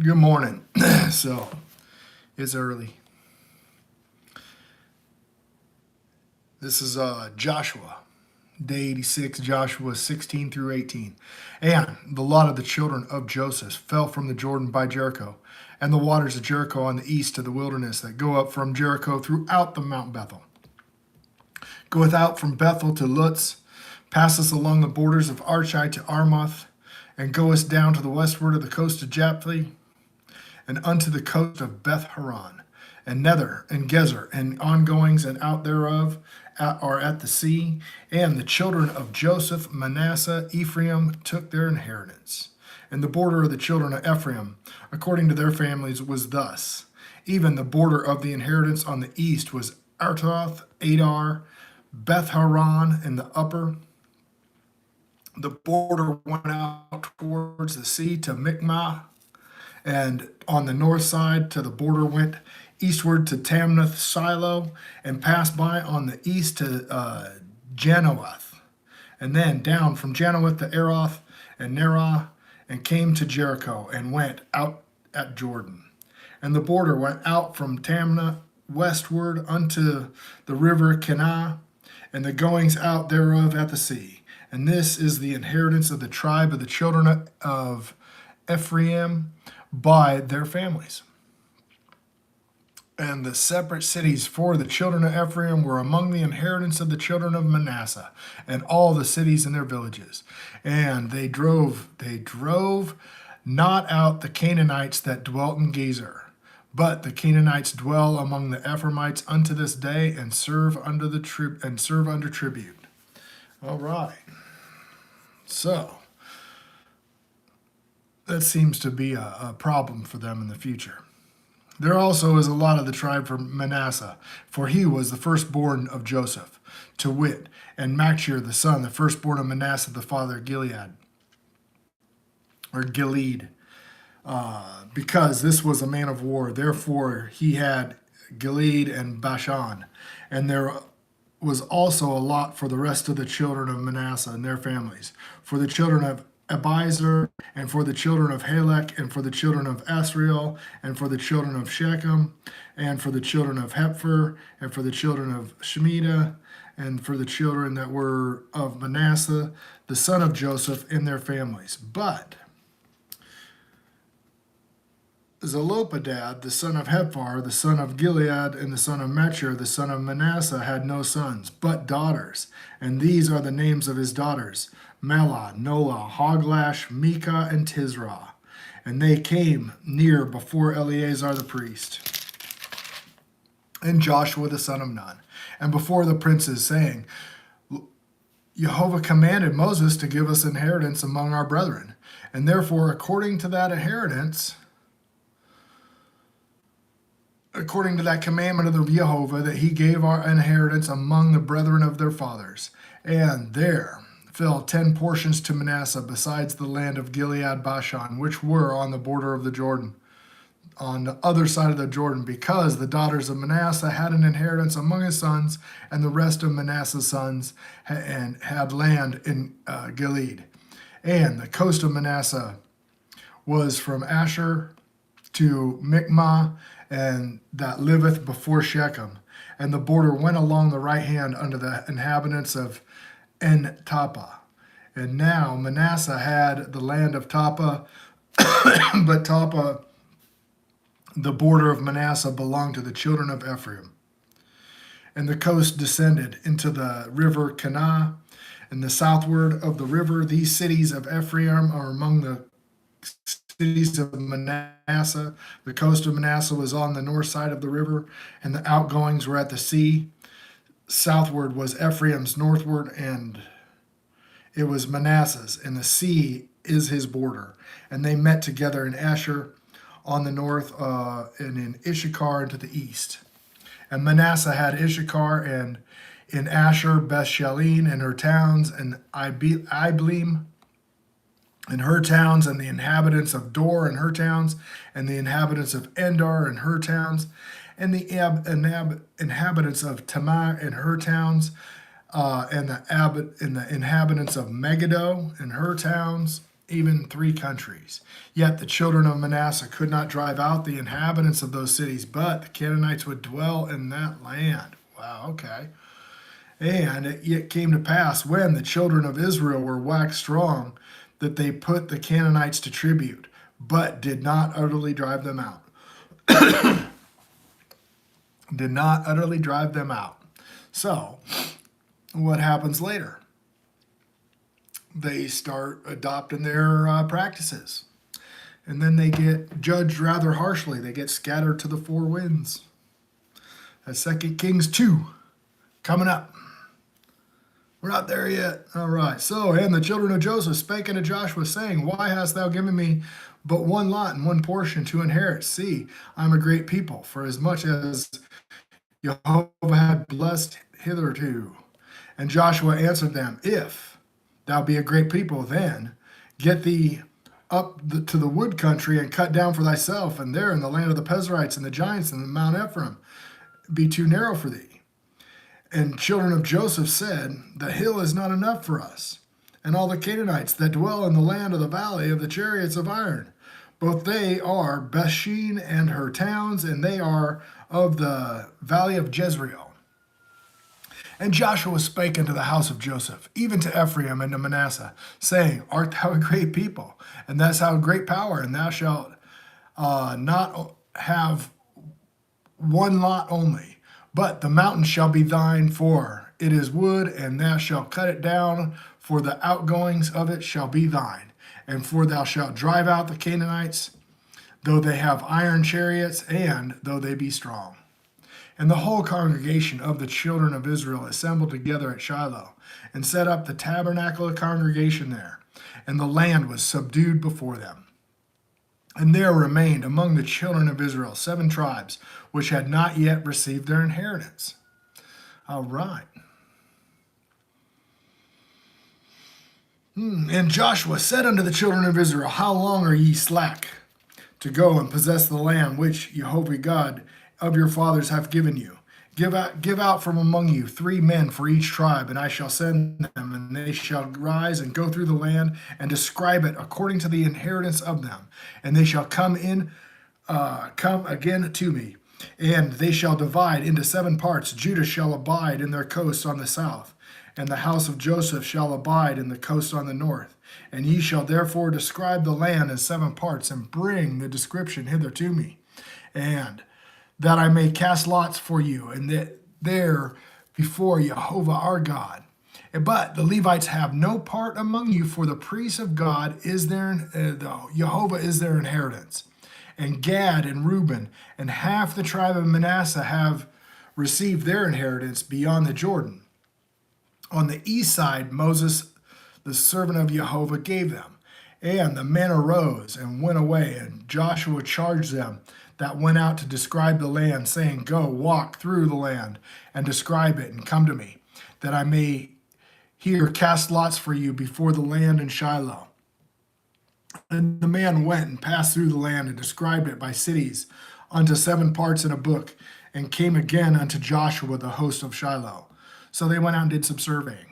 Good morning. So it's early. This is Joshua, day 86, Joshua 16 through 18. And the lot of the children of Joseph fell from the Jordan by Jericho, and the waters of Jericho on the east to the wilderness that go up from Jericho throughout the Mount Bethel. Goeth out from Bethel to Luz, passeth along the borders of Archai to Armoth, and goeth down to the westward of the coast of Japhleh, and unto the coast of Beth Horon, and Nether, and Gezer, and ongoings and out thereof are at the sea. And the children of Joseph, Manasseh, Ephraim took their inheritance. And the border of the children of Ephraim, according to their families, was thus. Even the border of the inheritance on the east was Artoth, Adar, Beth Horon, and the upper. The border went out towards the sea to Michmah, and on the north side to the border went eastward to Tamnath Silo, and passed by on the east to Janoath, and then down from Janoath to Eroth and Nerah, and came to Jericho, and went out at Jordan. And the border went out from Tamnah westward unto the river Kenah, and the goings out thereof at the sea. And this is the inheritance of the tribe of the children of Ephraim by their families. And the separate cities for the children of Ephraim were among the inheritance of the children of Manasseh, and all the cities and their villages. And they drove not out the Canaanites that dwelt in Gezer, but the Canaanites dwell among the Ephraimites unto this day, and serve under tribute. All right. So that seems to be a problem for them in the future. There also is a lot of the tribe for Manasseh, for he was the firstborn of Joseph, to wit, and Machir the son, the firstborn of Manasseh the father of Gilead, or Gilead, because this was a man of war. Therefore he had Gilead and Bashan. And there was also a lot for the rest of the children of Manasseh and their families, for the children of Abiezer, and for the children of Halek, and for the children of Asriel, and for the children of Shechem, and for the children of Hepher, and for the children of Shemitah, and for the children that were of Manasseh, the son of Joseph, and their families. But Zelophehad, the son of Hephar, the son of Gilead, and the son of Machir, the son of Manasseh, had no sons, but daughters. And these are the names of his daughters: Melah, Nolah, Hoglash, Micah, and Tisra. And they came near before Eleazar the priest, and Joshua the son of Nun, and before the princes, saying, Jehovah commanded Moses to give us inheritance among our brethren. And therefore, according to that commandment of the Jehovah, that he gave our inheritance among the brethren of their fathers. And there fell 10 portions to Manasseh, besides the land of Gilead Bashan, which were on the border of the Jordan, on the other side of the Jordan, because the daughters of Manasseh had an inheritance among his sons, and the rest of Manasseh's sons had land in Gilead. And the coast of Manasseh was from Asher to Michmah, and that liveth before Shechem. And the border went along the right hand unto the inhabitants of En Tapah. And now Manasseh had the land of Tapah, but Tapah, the border of Manasseh, belonged to the children of Ephraim. And the coast descended into the river Kenah, and the southward of the river. These cities of Ephraim are among the cities of Manasseh. The coast of Manasseh was on the north side of the river, and the outgoings were at the sea. Southward was Ephraim's northward, and it was Manasseh's, and the sea is his border. And they met together in Asher on the north, and in Issachar to the east. And Manasseh had Issachar, and in Asher Beth Shean and her towns, and Ibleam and her towns, and the inhabitants of Dor and her towns, and the inhabitants of Endor and her towns, and the inhabitants of Tamar and her towns, and the inhabitants of Megiddo and her towns, even 3 countries. Yet the children of Manasseh could not drive out the inhabitants of those cities, but the Canaanites would dwell in that land. Wow, okay. And it came to pass when the children of Israel were waxed strong that they put the Canaanites to tribute, but did not utterly drive them out. Did not utterly drive them out. So, what happens later? They start adopting their practices. And then they get judged rather harshly. They get scattered to the 4 winds. That's 2 Kings 2 coming up. We're not there yet. All right. So, and the children of Joseph spake unto Joshua, saying, Why hast thou given me but one lot and one portion to inherit? See, I am a great people, for as much as Jehovah had blessed hitherto. And Joshua answered them, If thou be a great people, then get thee up to the wood country and cut down for thyself, and there in the land of the Perizzites and the giants and the Mount Ephraim be too narrow for thee. And children of Joseph said, The hill is not enough for us, and all the Canaanites that dwell in the land of the valley of the chariots of iron. Both they are Bethshean and her towns, and they are of the valley of Jezreel. And Joshua spake unto the house of Joseph, even to Ephraim and to Manasseh, saying, Art thou a great people, and thou hast great power, and thou shalt not have one lot only, but the mountain shall be thine, for it is wood, and thou shalt cut it down, for the outgoings of it shall be thine. And for thou shalt drive out the Canaanites, though they have iron chariots, and though they be strong. And the whole congregation of the children of Israel assembled together at Shiloh, and set up the tabernacle of congregation there. And the land was subdued before them. And there remained among the children of Israel 7 tribes, which had not yet received their inheritance. All right. And Joshua said unto the children of Israel, How long are ye slack to go and possess the land which Jehovah God of your fathers hath given you? Give out from among you 3 men for each tribe, and I shall send them, and they shall rise and go through the land and describe it according to the inheritance of them. And they shall come again to me, and they shall divide into 7 parts. Judah shall abide in their coasts on the south, and the house of Joseph shall abide in the coast on the north. And ye shall therefore describe the land in 7 parts, and bring the description hither to me. And that I may cast lots for you, and that there before Jehovah our God. But the Levites have no part among you, for the priests of God is Jehovah is their inheritance. And Gad and Reuben and half the tribe of Manasseh have received their inheritance beyond the Jordan. On the east side, Moses, the servant of Jehovah, gave them. And the men arose and went away, and Joshua charged them that went out to describe the land, saying, Go, walk through the land, and describe it, and come to me, that I may here cast lots for you before the land in Shiloh. And the man went and passed through the land, and described it by cities unto 7 parts in a book, and came again unto Joshua the host of Shiloh. So they went out and did some surveying.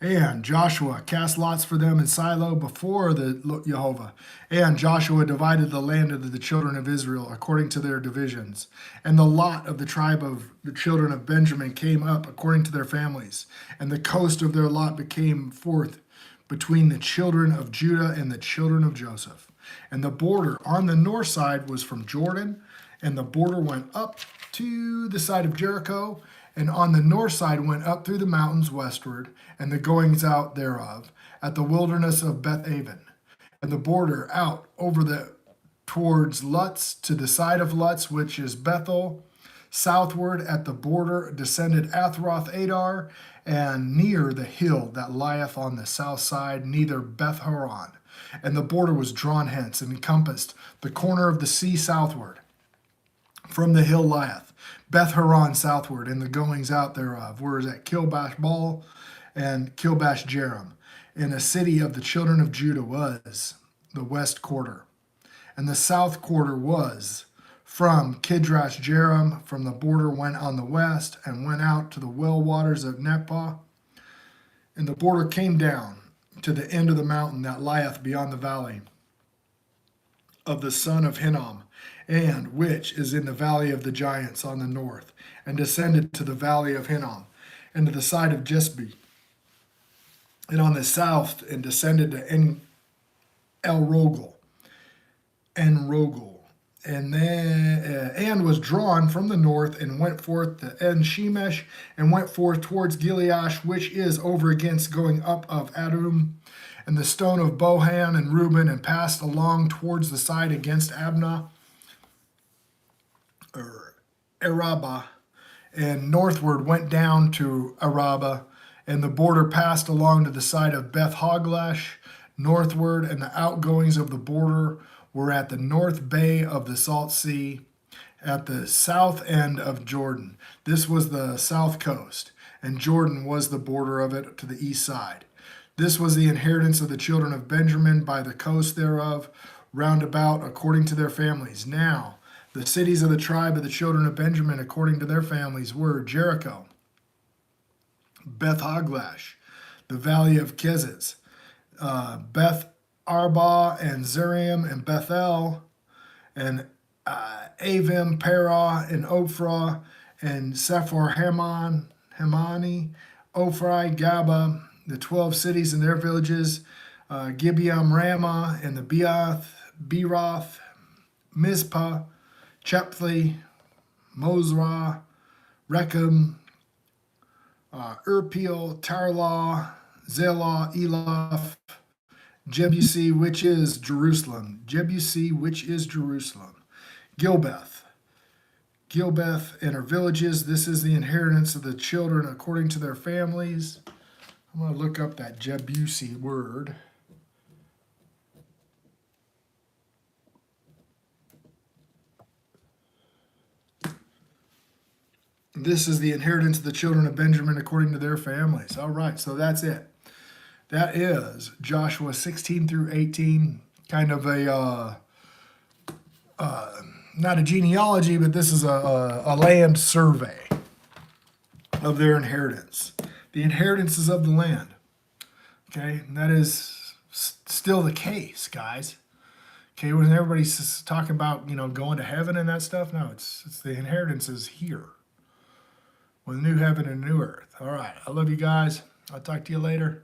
And Joshua cast lots for them in Shiloh before the Jehovah. And Joshua divided the land into the children of Israel according to their divisions. And the lot of the tribe of the children of Benjamin came up according to their families. And the coast of their lot became forth between the children of Judah and the children of Joseph. And the border on the north side was from Jordan, and the border went up to the side of Jericho, and on the north side went up through the mountains westward, and the goings out thereof, at the wilderness of Bethaven, and the border out over towards Luz, to the side of Luz, which is Bethel, southward at the border descended Athroth Adar, and near the hill that lieth on the south side, neither Beth Horon. And the border was drawn hence, and encompassed the corner of the sea southward. From the hill lieth Beth Horon southward, and the goings out thereof, whereas at Kilbash Baal and Kilbash Jearim. And a city of the children of Judah was the west quarter. And the south quarter was from Kidrash Jearim, from the border went on the west, and went out to the well waters of Nephah. And the border came down to the end of the mountain that lieth beyond the valley of the son of Hinnom, and which is in the valley of the giants on the north, and descended to the valley of Hinnom, and to the side of Jesbe, and on the south, and descended to En Rogel, and then and was drawn from the north, and went forth to En Shemesh, and went forth towards Gileash, which is over against going up of Adum, and the stone of Bohan and Reuben, and passed along towards the side against Abna, or Arabah, and northward went down to Arabah, and the border passed along to the side of Beth Hoglash northward, and the outgoings of the border were at the north bay of the Salt Sea, at the south end of Jordan. This was the south coast, and Jordan was the border of it to the east side. This was the inheritance of the children of Benjamin by the coast thereof, round about according to their families. Now, the cities of the tribe of the children of Benjamin according to their families were Jericho, Beth Hoglash, the valley of Keziz, Beth Arba, and Zerim, and Bethel, and Avim, Perah, and Ophrah, and Sephor Hemani, Ophri, Gaba, the 12 cities and their villages, Gibeam, Ramah, and the Beeroth, Mizpah, Chephli, Mozrah, Rechem, Urpeel, Tarlah, Zelah, Eloth, Jebusi, which is Jerusalem, Gilbeth and her villages. This is the inheritance of the children according to their families. I'm going to look up that Jebusi word. This is the inheritance of the children of Benjamin according to their families. All right, so that's it. That is Joshua 16 through 18, kind of a, not a genealogy, but this is a land survey of their inheritance. The inheritances of the land. Okay, and that is still the case, guys. Okay, when everybody's talking about, going to heaven and that stuff, no, it's the inheritances here. With a new heaven and a new earth. All right, I love you guys. I'll talk to you later.